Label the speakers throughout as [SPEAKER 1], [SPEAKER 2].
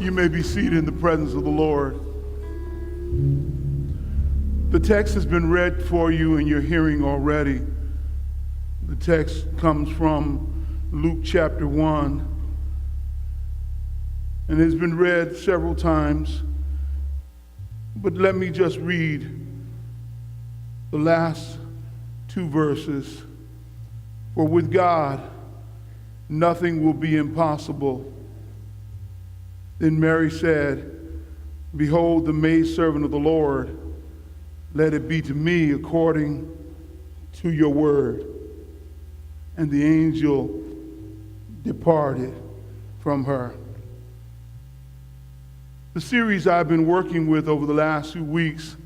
[SPEAKER 1] You may be seated in the presence of the Lord. The text has been read for you in your hearing already. The text comes from Luke chapter 1 and has been read several times. But let me just read the last two verses. For with God, nothing will be impossible. Then Mary said, Behold, the maidservant of the Lord, let it be to me according to your word. And the angel departed from her. The series I've been working with over the last few weeks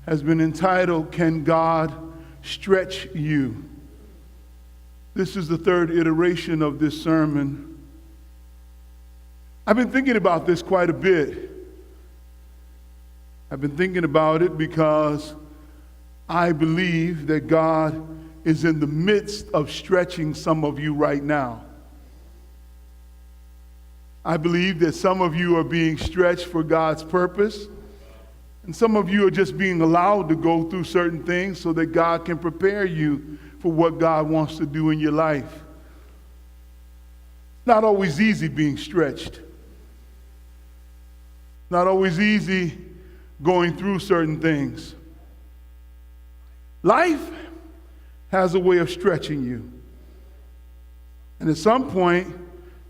[SPEAKER 1] has been entitled, Can God Stretch You? This is the third iteration of this sermon. I've been thinking about this quite a bit. I've been thinking about it because I believe that God is in the midst of stretching some of you right now. I believe that some of you are being stretched for God's purpose, and some of you are just being allowed to go through certain things so that God can prepare you for what God wants to do in your life. It's not always easy being stretched. Not always easy going through certain things. Life has a way of stretching you. And at some point,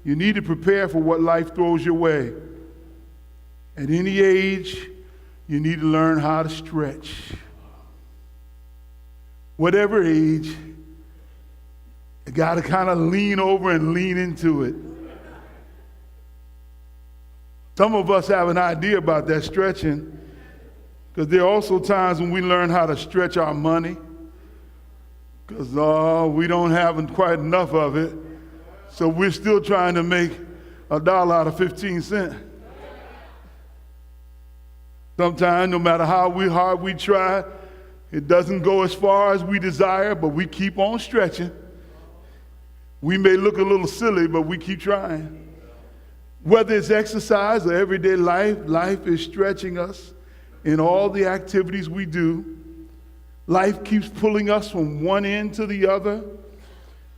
[SPEAKER 1] you need to prepare for what life throws your way. At any age, you need to learn how to stretch. Whatever age, you got to kind of lean over and lean into it. Some of us have an idea about that stretching, because there are also times when we learn how to stretch our money, because we don't have quite enough of it, so we're still trying to make $1 out of 15 cents. Sometimes, no matter how hard we try, it doesn't go as far as we desire, but we keep on stretching. We may look a little silly, but we keep trying. Whether it's exercise or everyday life, life is stretching us in all the activities we do. Life keeps pulling us from one end to the other.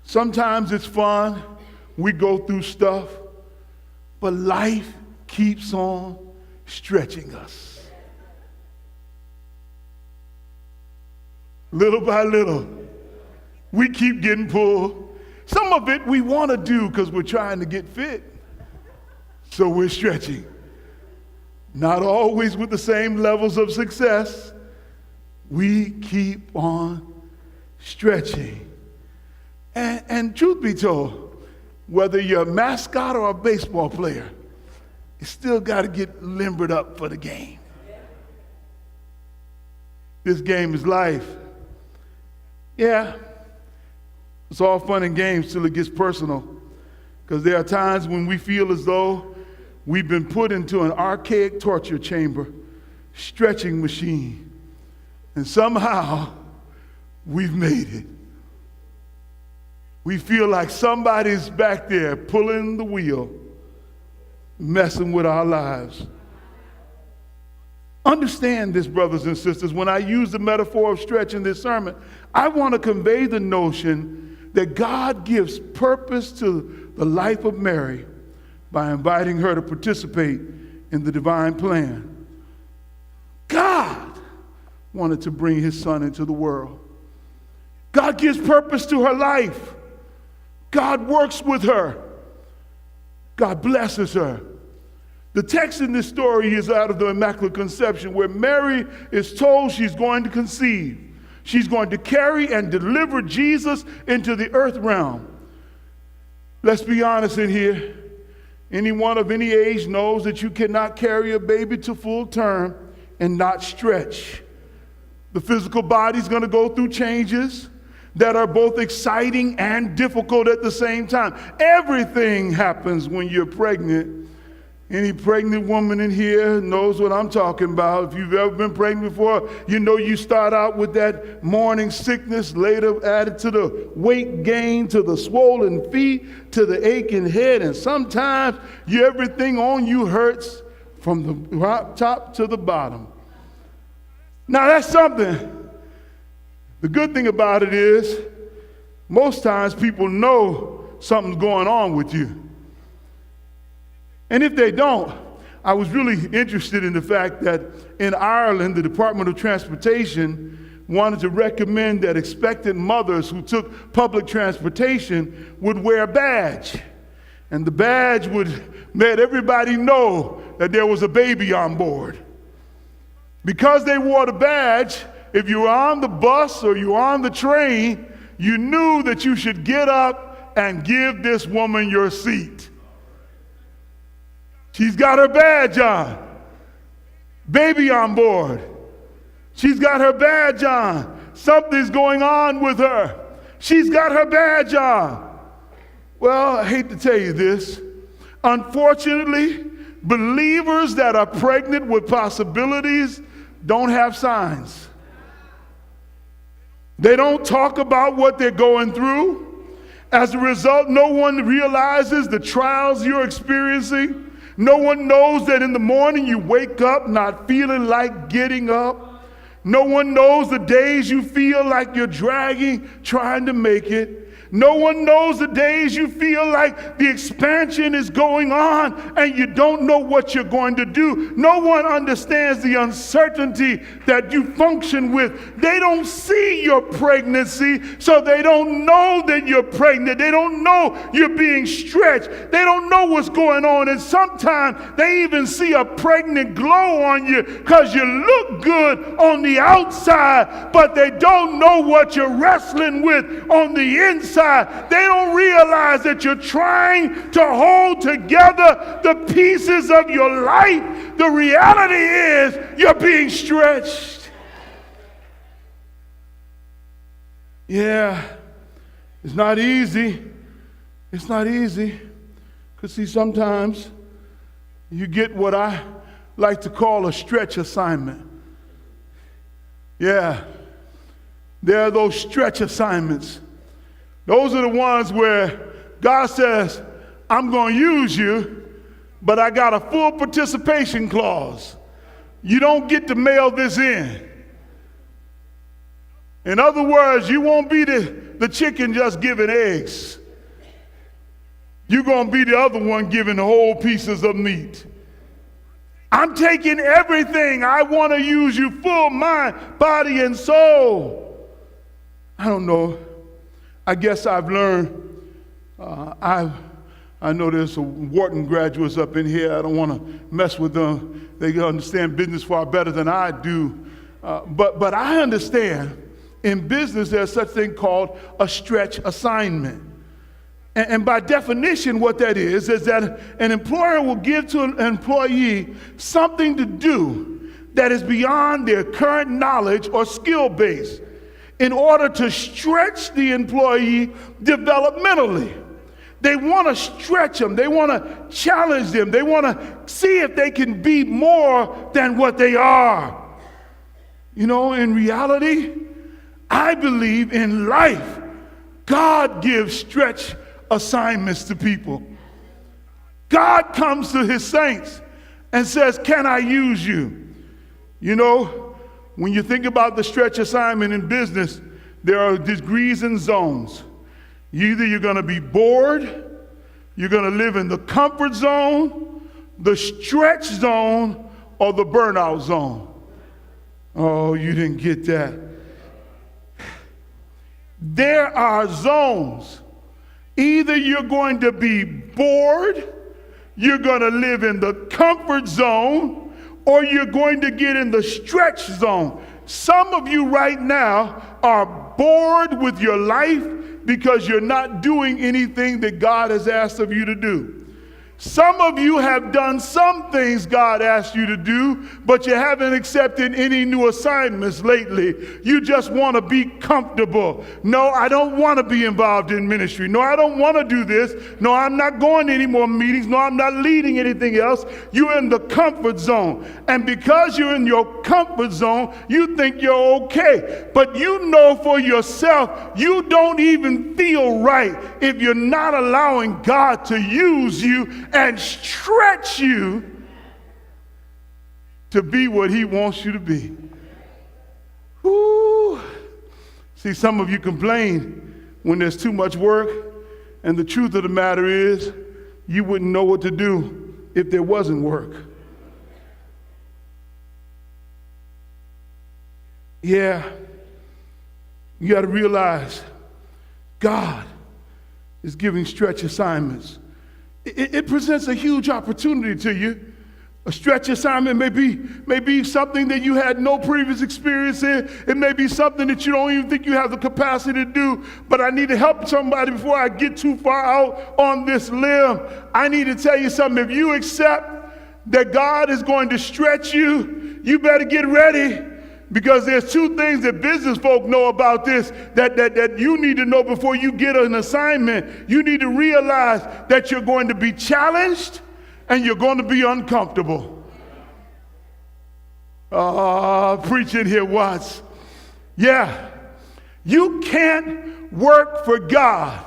[SPEAKER 1] Sometimes it's fun. We go through stuff. But life keeps on stretching us. Little by little, we keep getting pulled. Some of it we want to do because we're trying to get fit. So we're stretching. Not always with the same levels of success. We keep on stretching. And truth be told, whether you're a mascot or a baseball player, you still got to get limbered up for the game. This game is life. Yeah, it's all fun and games till it gets personal. Because there are times when we feel as though we've been put into an archaic torture chamber, stretching machine, and somehow we've made it. We feel like somebody's back there pulling the wheel, messing with our lives. Understand this, brothers and sisters. When I use the metaphor of stretch in this sermon, I want to convey the notion that God gives purpose to the life of Mary by inviting her to participate in the divine plan. God wanted to bring his son into the world. God gives purpose to her life. God works with her. God blesses her. The text in this story is out of the Immaculate Conception, where Mary is told she's going to conceive. She's going to carry and deliver Jesus into the earth realm. Let's be honest in here. Anyone of any age knows that you cannot carry a baby to full term and not stretch. The physical body's going to go through changes that are both exciting and difficult at the same time. Everything happens when you're pregnant Any pregnant woman in here knows what I'm talking about. If you've ever been pregnant before, you know you start out with that morning sickness, later added to the weight gain, to the swollen feet, to the aching head, and sometimes everything on you hurts from the top to the bottom. Now that's something. The good thing about it is, most times people know something's going on with you. And if they don't, I was really interested in the fact that in Ireland, the Department of Transportation wanted to recommend that expectant mothers who took public transportation would wear a badge. And the badge would let everybody know that there was a baby on board. Because they wore the badge, if you were on the bus or you were on the train, you knew that you should get up and give this woman your seat. She's got her badge on. Baby on board. She's got her badge on. Something's going on with her. She's got her badge on. Well, I hate to tell you this. Unfortunately, believers that are pregnant with possibilities don't have signs. They don't talk about what they're going through. As a result, no one realizes the trials you're experiencing. No one knows that in the morning you wake up not feeling like getting up. No one knows the days you feel like you're dragging, trying to make it. No one knows the days you feel like the expansion is going on and you don't know what you're going to do. No one understands the uncertainty that you function with. They don't see your pregnancy, so they don't know that you're pregnant. They don't know you're being stretched. They don't know what's going on. And sometimes they even see a pregnant glow on you because you look good on the outside, but they don't know what you're wrestling with on the inside. They don't realize that you're trying to hold together the pieces of your life. The reality is you're being stretched. Yeah, it's not easy. It's not easy. Because see, sometimes you get what I like to call a stretch assignment. Yeah, there are those stretch assignments. Those are the ones where God says, I'm going to use you, but I got a full participation clause. You don't get to mail this in. In other words, you won't be the chicken just giving eggs. You're going to be the other one giving whole pieces of meat. I'm taking everything. I want to use you full mind, body, and soul. I don't know. I guess I've learned, I know there's some Wharton graduates up in here. I don't want to mess with them. They understand business far better than I do. But I understand in business there's such thing called a stretch assignment. And by definition, what that is that an employer will give to an employee something to do that is beyond their current knowledge or skill base, in order to stretch the employee developmentally. They want to stretch them. They want to challenge them. They want to see if they can be more than what they are. You know, in reality, I believe in life, God gives stretch assignments to people. God comes to his saints and says, can I use you? You know, when you think about the stretch assignment in business, there are degrees and zones. Either you're going to be bored, you're going to live in the comfort zone, the stretch zone, or the burnout zone. Oh, you didn't get that. There are zones. Either you're going to be bored, you're going to live in the comfort zone, or you're going to get in the stretch zone. Some of you right now are bored with your life because you're not doing anything that God has asked of you to do. Some of you have done some things God asked you to do, but you haven't accepted any new assignments lately. You just want to be comfortable. No, I don't want to be involved in ministry. No, I don't want to do this. No, I'm not going to any more meetings. No, I'm not leading anything else. You're in the comfort zone. And because you're in your comfort zone, you think you're okay. But you know for yourself, you don't even feel right if you're not allowing God to use you and stretch you to be what he wants you to be. Woo. See, some of you complain when there's too much work, and the truth of the matter is you wouldn't know what to do if there wasn't work. Yeah, you got to realize God is giving stretch assignments. It presents a huge opportunity to you. A stretch assignment may be something that you had no previous experience in. It may be something that you don't even think you have the capacity to do. But I need to help somebody before I get too far out on this limb. I need to tell you something. If you accept that God is going to stretch you, you better get ready. Because there's two things that business folk know about this that you need to know before you get an assignment. You need to realize that you're going to be challenged and you're going to be uncomfortable. Preaching here once. Yeah, you can't work for God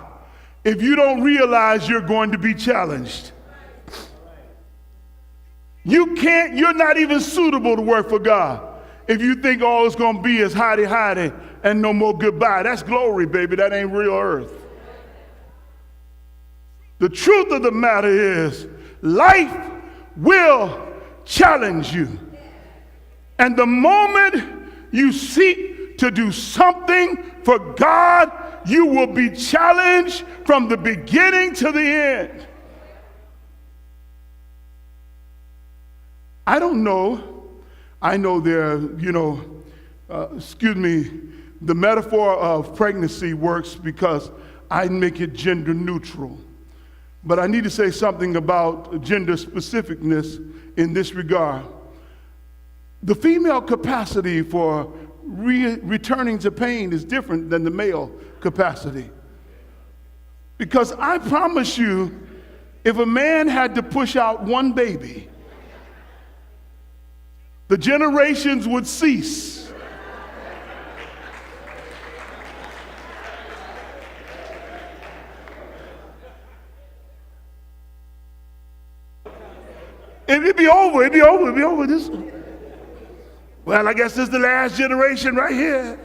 [SPEAKER 1] if you don't realize you're going to be challenged. You're not even suitable to work for God if you think all it's going to be is hidey and no more goodbye. That's glory, baby. That ain't real earth. The truth of the matter is life will challenge you. And the moment you seek to do something for God, you will be challenged from the beginning to the end. I don't know. I know there, the metaphor of pregnancy works because I make it gender neutral. But I need to say something about gender specificness in this regard. The female capacity for returning to pain is different than the male capacity. Because I promise you, if a man had to push out one baby, the generations would cease. It'd be over. Well, I guess this is the last generation right here.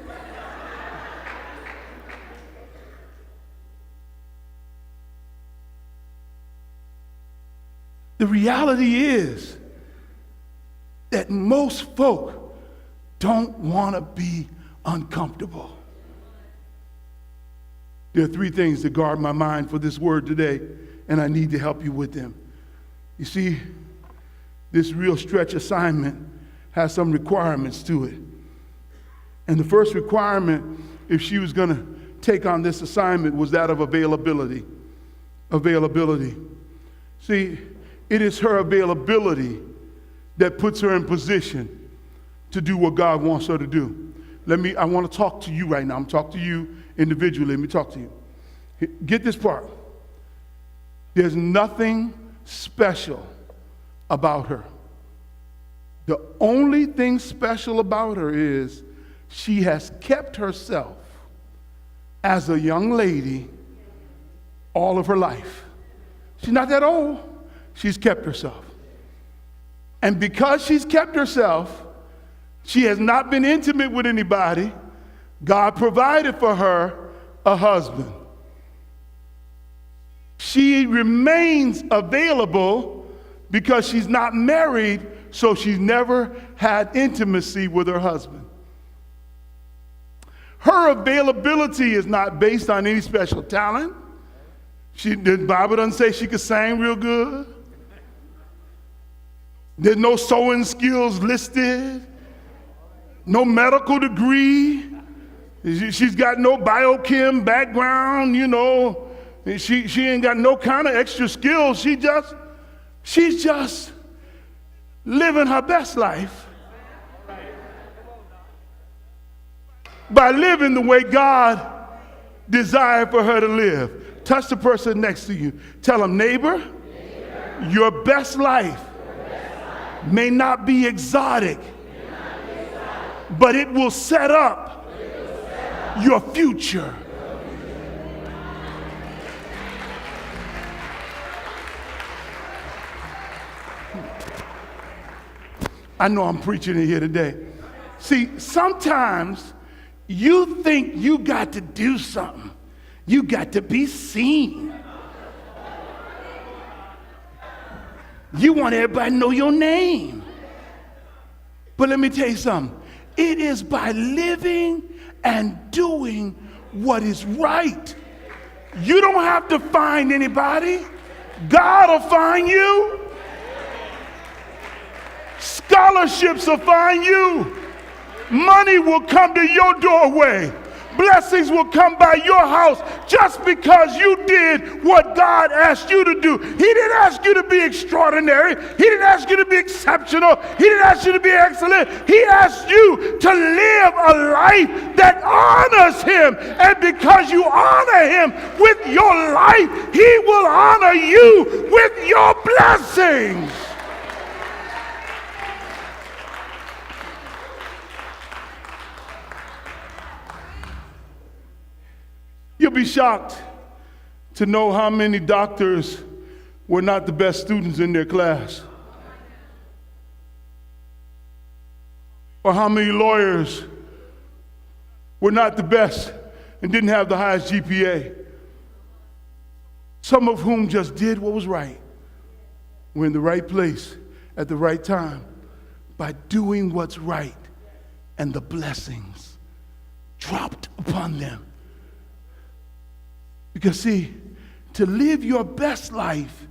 [SPEAKER 1] The reality is that most folk don't want to be uncomfortable. There are three things that guard my mind for this word today, and I need to help you with them. You see, this real stretch assignment has some requirements to it. And the first requirement, if she was going to take on this assignment, was that of availability. Availability. See, it is her availability that puts her in position to do what God wants her to do. I want to talk to you right now. I'm talking to you individually. Let me talk to you. Get this part. There's nothing special about her. The only thing special about her is she has kept herself as a young lady all of her life. She's not that old. She's kept herself. And because she's kept herself, she has not been intimate with anybody. God provided for her a husband. She remains available because she's not married, so she's never had intimacy with her husband. Her availability is not based on any special talent. The Bible doesn't say she could sing real good. There's no sewing skills listed, no medical degree. She's got no biochem background, She ain't got no kind of extra skills. She just She's just living her best life by living the way God desired for her to live. Touch the person next to you. Tell them, neighbor, your best life may not be exotic, but it will set up your future. I know I'm preaching in here today. See, sometimes you think you got to do something. You got to be seen. You want everybody to know your name. But let me tell you something. It is by living and doing what is right. You don't have to find anybody. God will find you. Scholarships will find you. Money will come to your doorway. Blessings will come by your house just because you did what God asked you to do. He didn't ask you to be extraordinary. He didn't ask you to be exceptional. He didn't ask you to be excellent. He asked you to live a life that honors him. And because you honor him with your life, he will honor you with your blessings. You'll be shocked to know how many doctors were not the best students in their class, or how many lawyers were not the best and didn't have the highest GPA. Some of whom just did what was right, were in the right place at the right time by doing what's right, and the blessings dropped upon them. Because see, to live your best life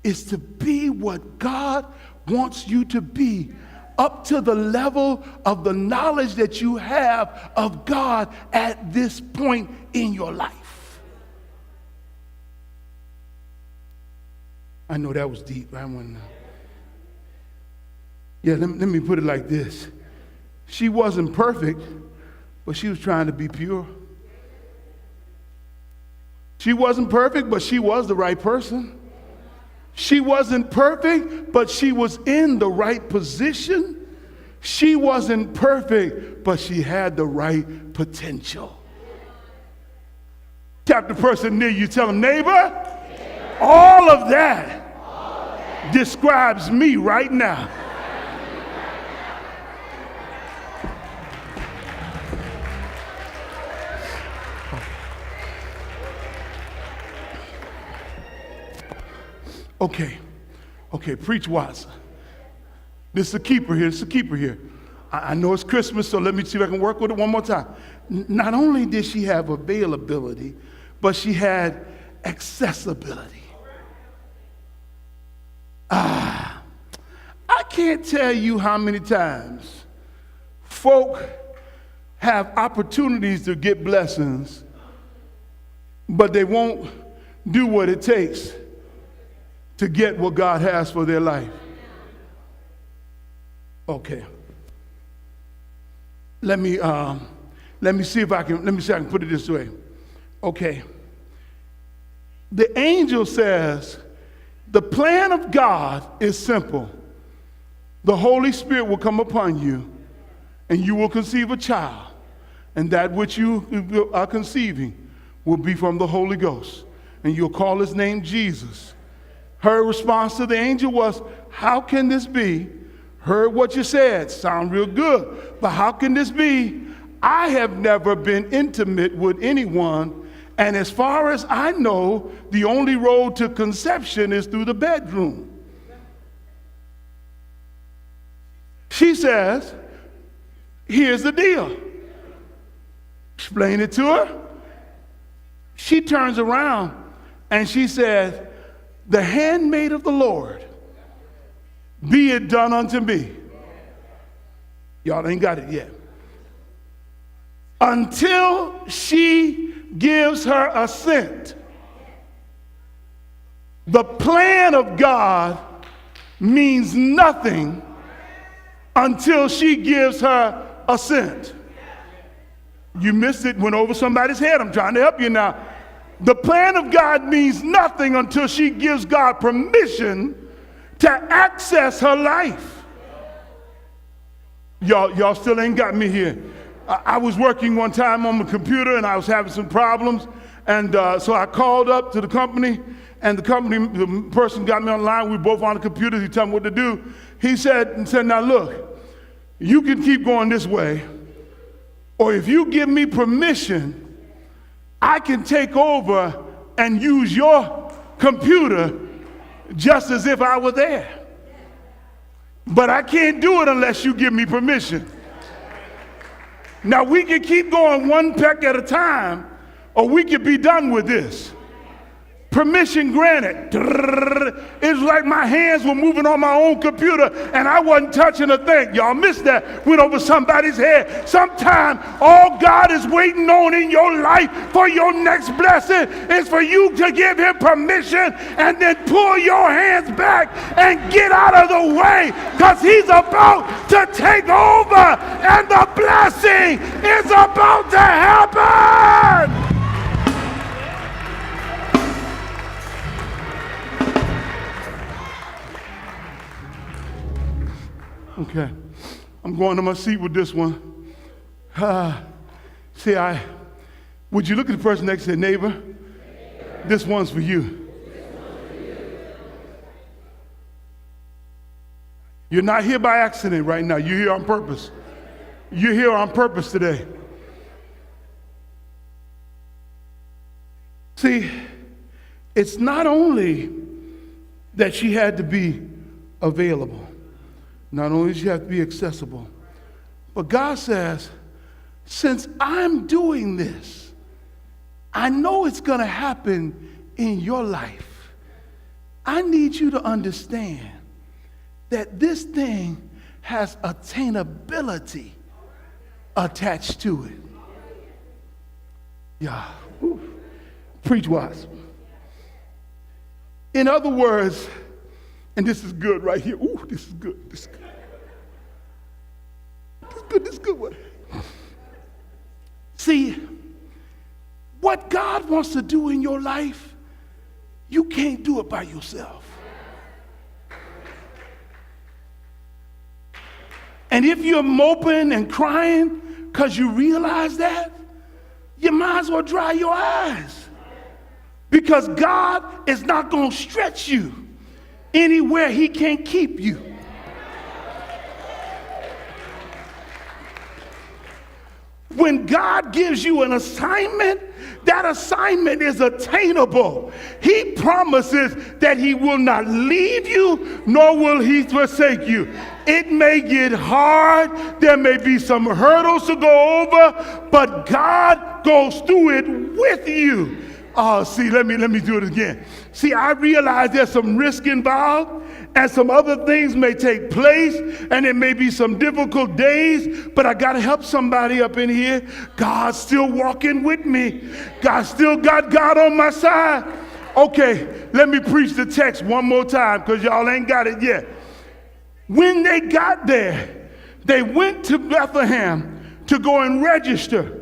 [SPEAKER 1] is to be what God wants you to be, up to the level of the knowledge that you have of God at this point in your life. I know that was deep. Let me put it like this. She wasn't perfect, but she was trying to be pure. She wasn't perfect, but she was the right person. She wasn't perfect, but she was in the right position. She wasn't perfect, but she had the right potential. Tap the person near you, tell them, neighbor, all of that describes me right now. Okay, preach Watson. This is a keeper here. I know it's Christmas, so let me see if I can work with it one more time. Not only did she have availability, but she had accessibility. I can't tell you how many times folk have opportunities to get blessings, but they won't do what it takes to get what God has for their life. Okay. Let me see if I can put it this way. Okay. The angel says the plan of God is simple. The Holy Spirit will come upon you, and you will conceive a child, and that which you are conceiving will be from the Holy Ghost, and you'll call his name Jesus. Her response to the angel was, how can this be? Heard what you said, sound real good, but how can this be? I have never been intimate with anyone, and as far as I know, the only road to conception is through the bedroom. She says, here's the deal. Explain it to her. She turns around and she says, the handmaid of the Lord, be it done unto me. Y'all ain't got it yet. Until she gives her assent. The plan of God means nothing until she gives her assent. You missed it, went over somebody's head. I'm trying to help you now. The plan of God means nothing until she gives God permission to access her life. Y'all still ain't got me here. I was working one time on the computer and I was having some problems. And so I called up to the company, and the person got me online. We were both on the computer. He told me what to do. He said, now look, you can keep going this way, or if you give me permission, I can take over and use your computer just as if I were there. But I can't do it unless you give me permission. Now we can keep going one peck at a time, or we could be done with this. Permission granted. It's like my hands were moving on my own computer and I wasn't touching a thing. Y'all missed that. Went over somebody's head. Sometime all God is waiting on in your life for your next blessing is for you to give him permission and then pull your hands back and get out of the way, because he's about to take over and the blessing is about to happen. Okay, I'm going to my seat with this one. Would you look at the person next to your neighbor? This one's for you. You're not here by accident right now. You're here on purpose. You're here on purpose today. See, it's not only that she had to be available. Not only does she have to be accessible, but God says, since I'm doing this, I know it's going to happen in your life. I need you to understand that this thing has attainability attached to it. Yeah. Ooh. Preach wise. In other words, and this is good right here. Ooh, this is good. This is good. This is good one. See, what God wants to do in your life, you can't do it by yourself. And if you're moping and crying because you realize that, you might as well dry your eyes, because God is not going to stretch you anywhere he can't keep you. When God gives you an assignment, that assignment is attainable. He promises that he will not leave you, nor will he forsake you. It may get hard. There may be some hurdles to go over, but God goes through it with you. Oh, see, let me do it again. See, I realize there's some risk involved, and some other things may take place, and it may be some difficult days, but I got to help somebody up in here. God's still walking with me. God still got God on my side. Okay, let me preach the text one more time, because y'all ain't got it yet. When they got there, they went to Bethlehem to go and register.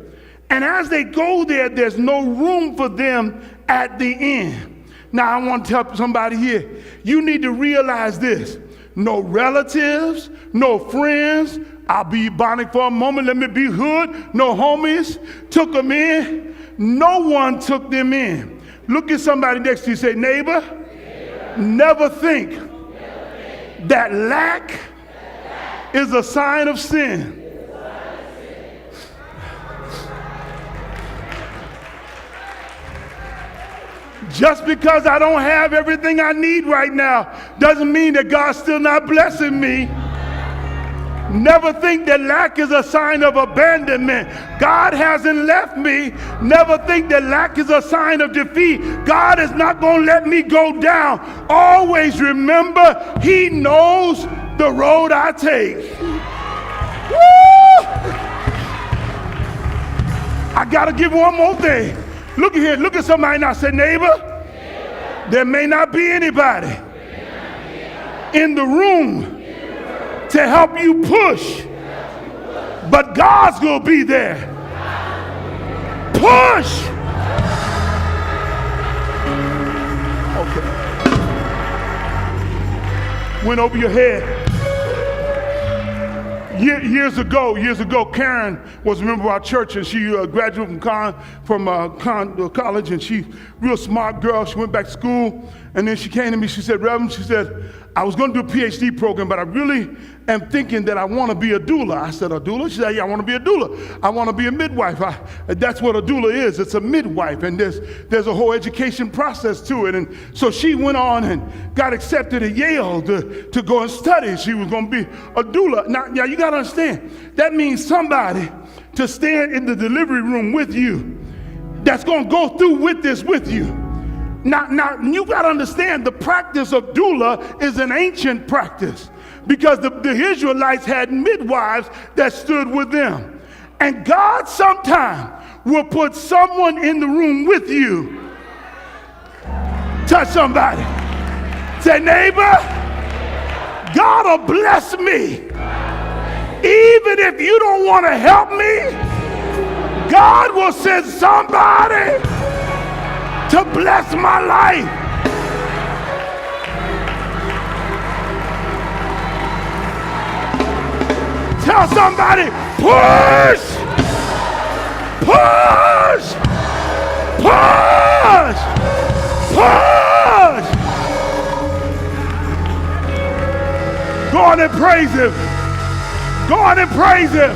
[SPEAKER 1] And as they go there, there's no room for them at the inn. Now, I want to tell somebody here, you need to realize this. No relatives, no friends, I'll be Ebonic for a moment, let me be hood, no homies took them in. No one took them in. Look at somebody next to you, say, neighbor, never think that lack is a sign of sin. Just because I don't have everything I need right now doesn't mean that God's still not blessing me. Never think that lack is a sign of abandonment. God hasn't left me. Never think that lack is a sign of defeat. God is not going to let me go down. Always remember, he knows the road I take. Woo! I got to give one more thing. Look at here, look at somebody now. Say, neighbor, there may not be anybody in the room to help you push, but God's gonna be there. Push. Okay. Went over your head. Years ago, Karen was a member of our church, and she graduated from college, and she real smart girl. She went back to school, and then she came to me. She said, Reverend, she said, I was going to do a PhD program, but I really am thinking that I want to be a doula. I said, a doula? She said, yeah, I want to be a doula. I want to be a midwife. That's what a doula is. It's a midwife, and there's a whole education process to it. And so she went on and got accepted at Yale to go and study. She was going to be a doula. Now you got to understand, that means somebody to stand in the delivery room with you that's going to go through with this with you. Now you got to understand, the practice of doula is an ancient practice because the Israelites had midwives that stood with them. And God sometime will put someone in the room with you. Touch somebody. Say, neighbor, God will bless me. Even if you don't want to help me, God will send somebody to bless my life. Tell somebody, push, push, push, push. Go on and praise him. Go on and praise him.